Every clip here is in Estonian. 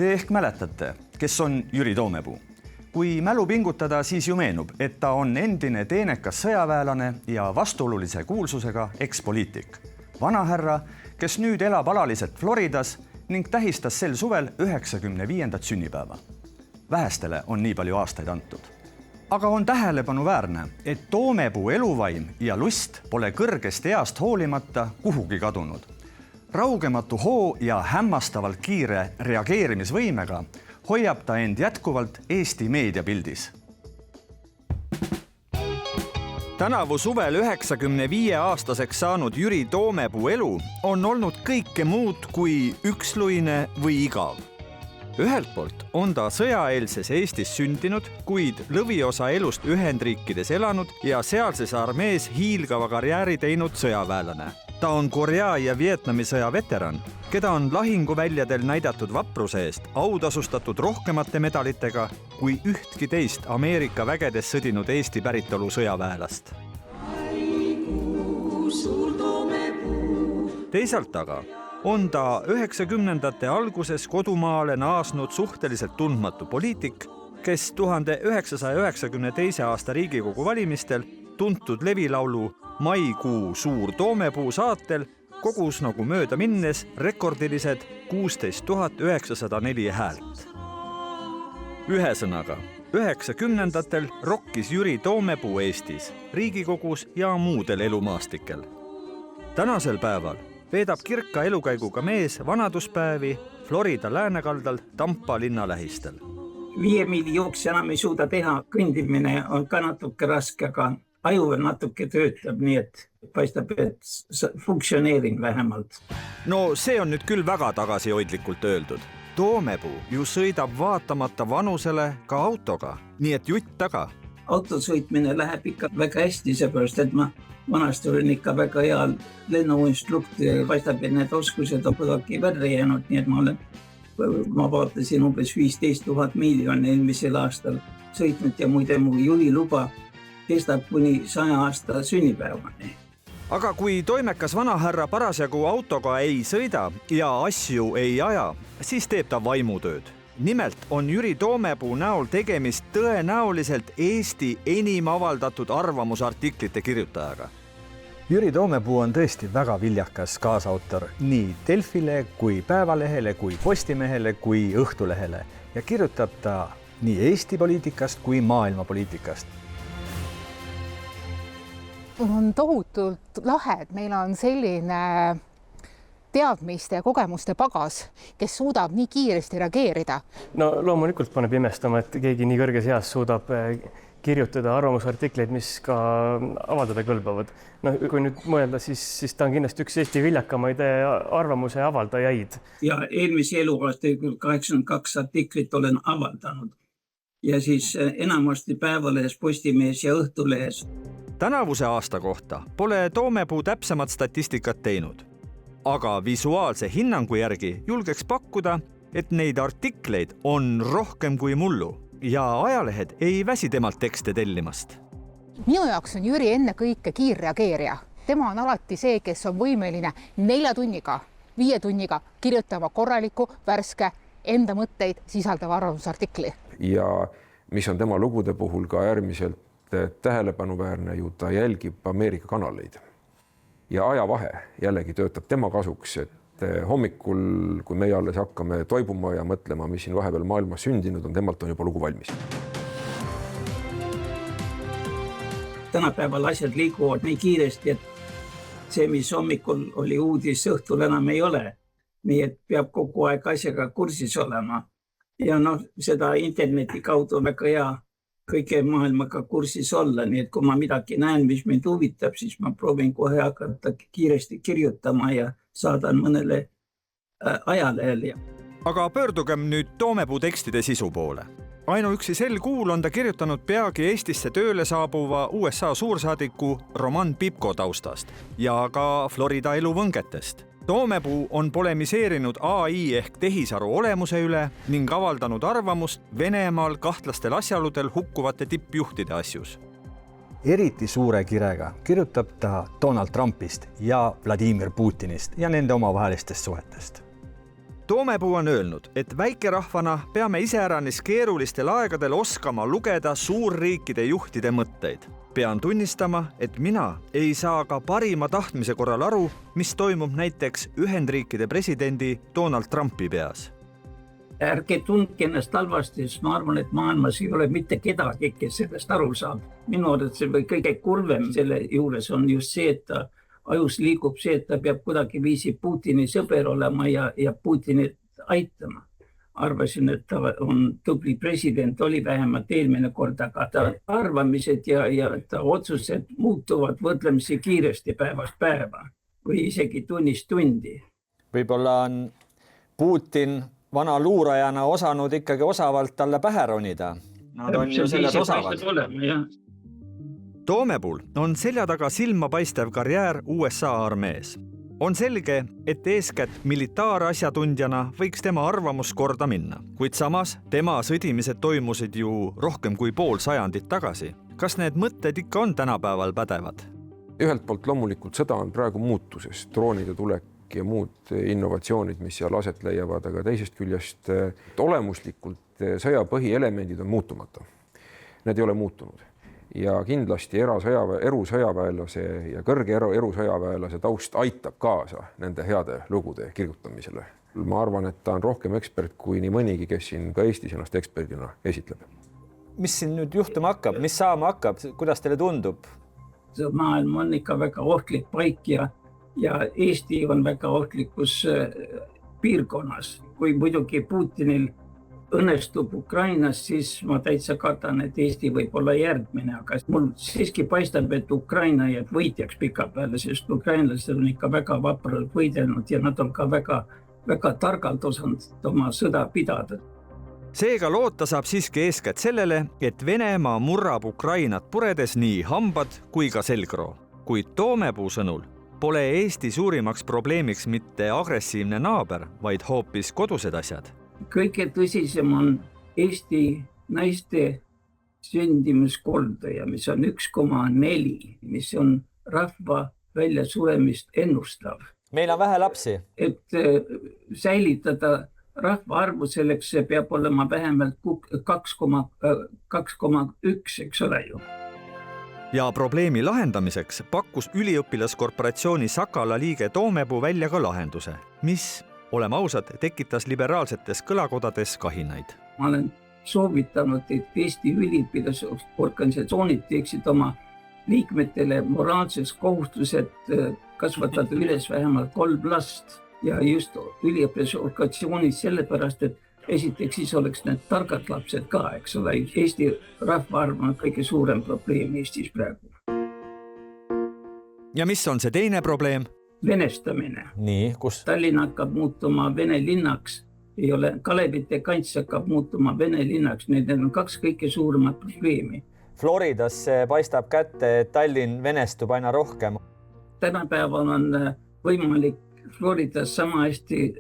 Te ehk mäletate, kes on Jüri Toomepuu. Kui mälu pingutada, siis ju meenub, et ta on endine teenekas sõjaväelane ja vastuolulise kuulsusega ekspoliitik. Vanahärra, kes nüüd elab alaliselt Floridas ning tähistas sel suvel 95. sünnipäeva. Vähestele on nii palju aastaid antud. Aga on tähelepanuväärne, et Toomepuu eluvaim ja lust pole kõrgest east hoolimata kuhugi kadunud. Raugematu hoo ja hämmastavalt kiire reageerimisvõimega hoiab ta end jätkuvalt Eesti meediapildis. Tänavu suvel 95-aastaseks saanud Jüri Toomepuu elu on olnud kõike muud kui üksluine või igav. Ühelt poolt on ta sõjaeelses Eestis sündinud, kuid lõviosa elust Ühendriikides elanud ja sealses armees hiilgava karjääri teinud sõjaväelane. Ta on Korea ja Vietnami sõja veteran, keda on lahinguväljadel näidatud vapruse eest autasustatud rohkemate medalitega kui ühtki teist Ameerika vägedes sõdinud Eesti päritolu sõjaväelast. Teisalt aga on ta 90-ndate alguses kodumaale naasnud suhteliselt tundmatu poliitik, kes 1992. aasta Riigikogu valimistel tuntud levilaulu Maikuu suur Toomepuu saatel kogus nagu mööda minnes rekordilised 16 904 häält. Ühesõnaga, 90-ndatel rokkis Jüri Toomepuu Eestis, Riigikogus ja muudel elumaastikel. Tänasel päeval veedab kirka elukäiguga mees vanaduspäevi Florida läänekaldal Tampa linna lähistel. 5 miili jooks enam ei suuda teha, kõndimine on ka natuke raske, aga aju natuke töötab, nii et paistab, et funktsioneerin vähemalt. No see on nüüd küll väga tagasihoidlikult öeldud. Toomepuu ju sõidab vaatamata vanusele ka autoga, nii et jutt taga. Autosõitmine läheb ikka väga hästi, seepärast, et ma vanasti olin ikka väga hea lennuinstruktor ja paistab, et need oskused on kuidagi verre jäänud, nii et ma vaatasin umbes 15 000 miili on eelmisel aastal sõitnud ja muide mu juhiluba kestab kuni 100 aasta sünnipäevani. Aga kui toimekas vanahärra parasjagu autoga ei sõida ja asju ei aja, siis teeb ta vaimutööd. Nimelt on Jüri Toomepuu näol tegemist tõenäoliselt Eesti enim avaldatud arvamusartiklite kirjutajaga. Jüri Toomepuu on tõesti väga viljakas kaasautor nii Delfile kui Päevalehele, kui Postimehele, kui Õhtulehele ja kirjutab ta nii Eesti poliitikast kui maailma poliitikast. On tohutult lahe, et meil on selline teadmiste ja kogemuste pagas, kes suudab nii kiiresti reageerida. No loomulikult paneb imestama, et keegi nii kõrges eas suudab kirjutada arvamusartikleid, mis ka avaldada kõlbavad. No, kui nüüd mõelda, siis ta on kindlasti üks Eesti viljakamaid arvamuse avaldajaid. Ja eelmise eluaasta 82 artiklit olen avaldanud. Ja siis enamasti Päevalehes, Postimehes ja Õhtulehes. Tänavuse aasta kohta pole Toomepuu täpsemat statistikat teinud. Aga visuaalse hinnangu järgi julgeks pakkuda, et neid artikleid on rohkem kui mullu ja ajalehed ei väsi temalt tekste tellimast. Minu jaoks on Jüri enne kõike kiirreageerija. Tema on alati see, kes on võimeline 4 tunniga, 5 tunniga kirjutama korraliku, värske, enda mõtteid sisaldava arvamusartikli. Ja mis on tema lugude puhul ka äärmiselt tähelepanuväärne, ju ta jälgib Ameerika kanaleid. Ja ajavahe jällegi töötab tema kasuks, et hommikul, kui meie alles hakkame toibuma ja mõtlema, mis siin vahepeal maailmas sündinud on, temalt on juba lugu valmis. Tänapäeval asjad liiguvad nii kiiresti, et see, mis hommikul oli uudis, õhtul enam ei ole. Nii et peab kogu aeg asjaga kursis olema. Ja seda interneti kaudu väga hea kõige maailmaga kursis olla, nii et kui ma midagi näen, mis mind huvitab, siis ma proovin kohe hakata kiiresti kirjutama ja saadan mõnele ajalehele. Aga pöördugem nüüd Toomepuu tekstide sisu poole. Ainuüksi sel kuul on ta kirjutanud peagi Eestisse tööle saabuva USA suursaadiku Roman Pipko taustast ja ka Florida eluvõngetest. Toomepuu on polemiseerinud AI ehk tehisaru olemuse üle ning avaldanud arvamust Venemaal kahtlastel asjaoludel hukkuvate tippjuhtide asjus. Eriti suure kirega kirjutab ta Donald Trumpist ja Vladimir Putinist ja nende omavahelistest suhetest. Toomepuu on öelnud, et väikerahvana peame iseäranis keerulistel aegadel oskama lugeda suurriikide juhtide mõtteid. Pean tunnistama, et mina ei saa ka parima tahtmise korral aru, mis toimub näiteks Ühendriikide presidendi Donald Trumpi peas. Ärge tundke ennast halvasti, sest ma arvan, et maailmas ei ole mitte kedagi, kes sellest aru saab. Minu arvates kõige kurvem selle juures on just see, et ta ajus liigub see, et ta peab kuidagi viisi Putini sõber olema ja Putinit aitama. Arvasin, et ta on tubli president, oli vähemalt eelmine kord, aga ta arvamised ja ta otsused muutuvad võrdlemisi kiiresti päevast päeva või isegi tunnist tundi. Võib-olla on Putin vana luurajana osanud ikkagi osavalt talle pähe ronida. Nad on ju selles osavad. Toomepuul on selja taga silma paistev karjäär USA armees. On selge, et eeskätt militaarasjatundjana võiks tema arvamus korda minna, kuid samas tema sõdimised toimusid ju rohkem kui pool sajandit tagasi. Kas need mõtted ikka on tänapäeval pädevad? Ühelt poolt loomulikult sõda on praegu muutuses, droonide tulek ja muud innovatsioonid, mis seal aset leiavad, aga teisest küljest olemuslikult sõja põhielemendid on muutumata. Need ei ole muutunud. Ja kindlasti erusõjaväelase ja kõrge erusõjaväelase taust aitab kaasa nende heade lugude kirjutamisele. Ma arvan, et ta on rohkem ekspert kui nii mõnigi, kes siin ka Eestis ennast eksperdina esitleb. Mis siin nüüd juhtuma hakkab? Mis saama hakkab? Kuidas teile tundub? See maailm on ikka väga ohtlik paik ja Eesti on väga ohtlikus piirkonnas. Kui muidugi Putinil õnnestub Ukrainas, siis ma täitsa kardan, et Eesti võib olla järgmine, aga mul siiski paistab, et Ukraina jääb võitjaks pika peale, sest ukrainlased on ikka väga vapralt võidelnud ja nad on ka väga targalt osanud oma sõda pidada. Seega loota saab siiski eeskätt sellele, et Venemaa murrab Ukrainat puredes nii hambad kui ka selgroo. Kuid Toomepuu sõnul pole Eesti suurimaks probleemiks mitte agressiivne naaber, vaid hoopis kodused asjad. Kõige tõsisem on Eesti naiste sündimuskordaja, mis on 1,4, mis on rahva väljasuremist ennustav. Meil on vähe lapsi. Et säilitada rahvaarvu selleks peab olema vähemalt 2,1, eks ole ju. Ja probleemi lahendamiseks pakkus üliõpilaskorporatsiooni Sakala liige Toomepuu välja ka lahenduse, mis oleme ausad, tekitas liberaalsetes kõlakodades kahinaid. Ma olen soovitanud, et Eesti üliõpilasorganisatsioonid teeksid oma liikmetele moraalses kohustused kasvatada üles vähemalt 3 last ja just üliõpilasorganisatsioonid sellepärast, et esiteks siis oleks need targad lapsed ka, eks ole. Eesti rahvaarv on kõige suurem probleem Eestis praegu. Ja mis on see teine probleem? Venestamine. Nii, kus? Tallinn hakkab muutuma Vene linnaks. Ei ole, Kalevite kants hakkab muutuma Vene linnaks. Need on 2 kõige suuremat probleemi. Floridas paistab kätte, et Tallinn venestub aina rohkem. Tänapäeval on võimalik Floridas sama hästi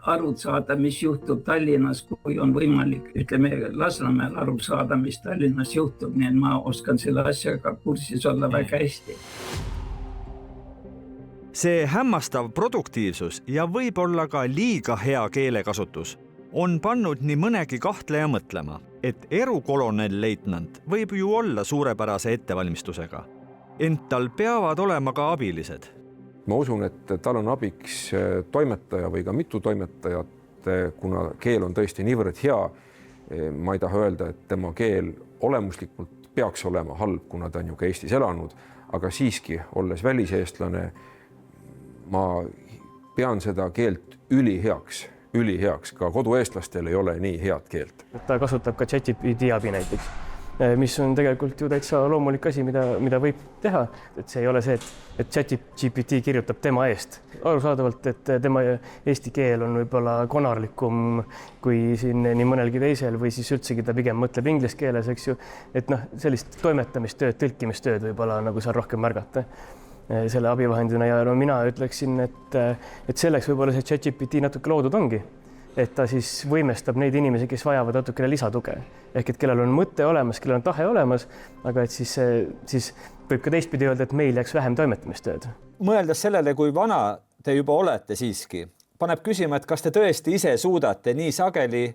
aru saada, mis juhtub Tallinnas, kui on võimalik, ütleme, Lasnamäel aru saada, mis Tallinnas juhtub. Nii et ma oskan selle asjaga kursis olla väga hästi. See hämmastav produktiivsus ja võib-olla ka liiga hea keelekasutus on pannud nii mõnegi kahtleja mõtlema, et erukolonel-leitnant võib ju olla suurepärase ettevalmistusega. Ent tal peavad olema ka abilised. Ma usun, et tal on abiks toimetaja või ka mitu toimetajat, kuna keel on tõesti niivõrd hea. Ma ei taha öelda, et tema keel olemuslikult peaks olema halb, kuna ta on ju ka Eestis elanud, aga siiski, olles väliseestlane, ma pean seda keelt üliheaks, ka kodueestlastel ei ole nii head keelt. Ta kasutab ka ChatGPT abi näiteks, mis on tegelikult ju täitsa loomulik asi, mida võib teha. Et see ei ole see, et ChatGPT kirjutab tema eest. Arusaadavalt, et tema eesti keel on võib-olla konarlikum kui siin nii mõnelgi teisel või siis üldsegi ta pigem mõtleb inglise keeles, eks ju. Et sellist toimetamistööd, tõlkimistööd võib-olla nagu seal rohkem märgata selle abivahendina ja mina ütleksin, et selleks võib-olla see ChatGPT natuke loodud ongi, et ta siis võimestab neid inimesi, kes vajavad natukene lisatuge. Ehk et kellel on mõte olemas, kellel on tahe olemas, aga et siis võib ka teistpidi öelda, et meil jääks vähem toimetamistööd. Mõeldes sellele, kui vana te juba olete siiski, paneb küsima, et kas te tõesti ise suudate nii sageli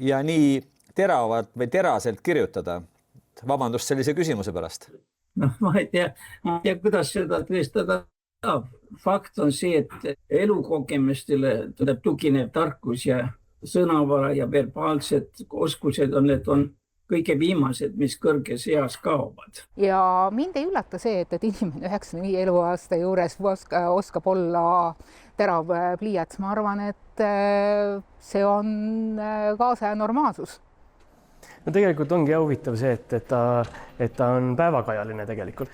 ja nii teravalt või teraselt kirjutada. Vabandust sellise küsimuse pärast. noh, ma ei tea, kuidas seda tõestada. Fakt on see, et elukogemustele tuleb tuginev tarkus ja sõnavara ja verbaalsed oskused on kõige viimased, mis kõrges eas kaovad. Ja mind ei üllata see, et inimene 95 eluaasta juures oskab olla terav pliiats. Ma arvan, et see on kaasaja normaalsus. No tegelikult ongi huvitav see, et ta on päevakajaline tegelikult.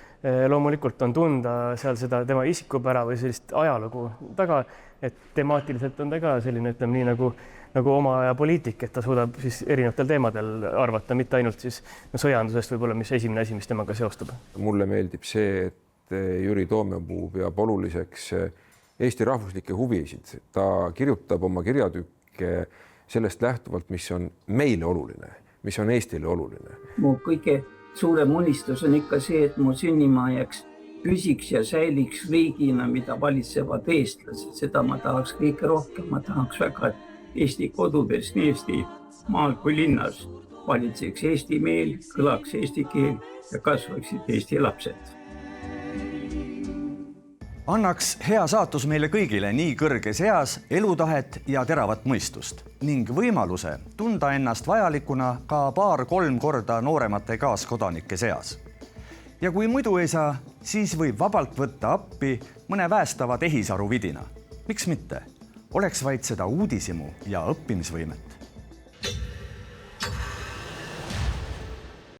Loomulikult on tunda seal seda tema isikupära või sellist ajalugu taga, et temaatiliselt on ta ka selline, ütleme nii nagu oma aja poliitik, et ta suudab siis erinevatel teemadel arvata, mitte ainult siis sõjandusest võib-olla, mis esimene asi, mis temaga seostub. Mulle meeldib see, et Jüri Toomepuu peab oluliseks Eesti rahvuslikke huvisid. Ta kirjutab oma kirjatükke sellest lähtuvalt, mis on meile oluline, mis on Eestile oluline. Mu kõige suurem unistus on ikka see, et mu sünnimaajaks püsiks ja säiliks riigina, mida valitsevad eestlased. Seda ma tahaks kõige rohkem. Ma tahaks väga, et Eesti kodudes, nii Eesti maal kui linnas valitseks Eesti meel, kõlaks Eesti keel ja kasvaksid Eesti lapsed. Annaks hea saatus meile kõigile nii kõrges eas elutahet ja teravat mõistust ning võimaluse tunda ennast vajalikuna ka 2-3 korda nooremate kaaskodanike seas. Ja kui muidu ei saa, siis võib vabalt võtta appi mõne väestava tehisaru vidina. Miks mitte? Oleks vaid seda uudishimu ja õppimisvõimet.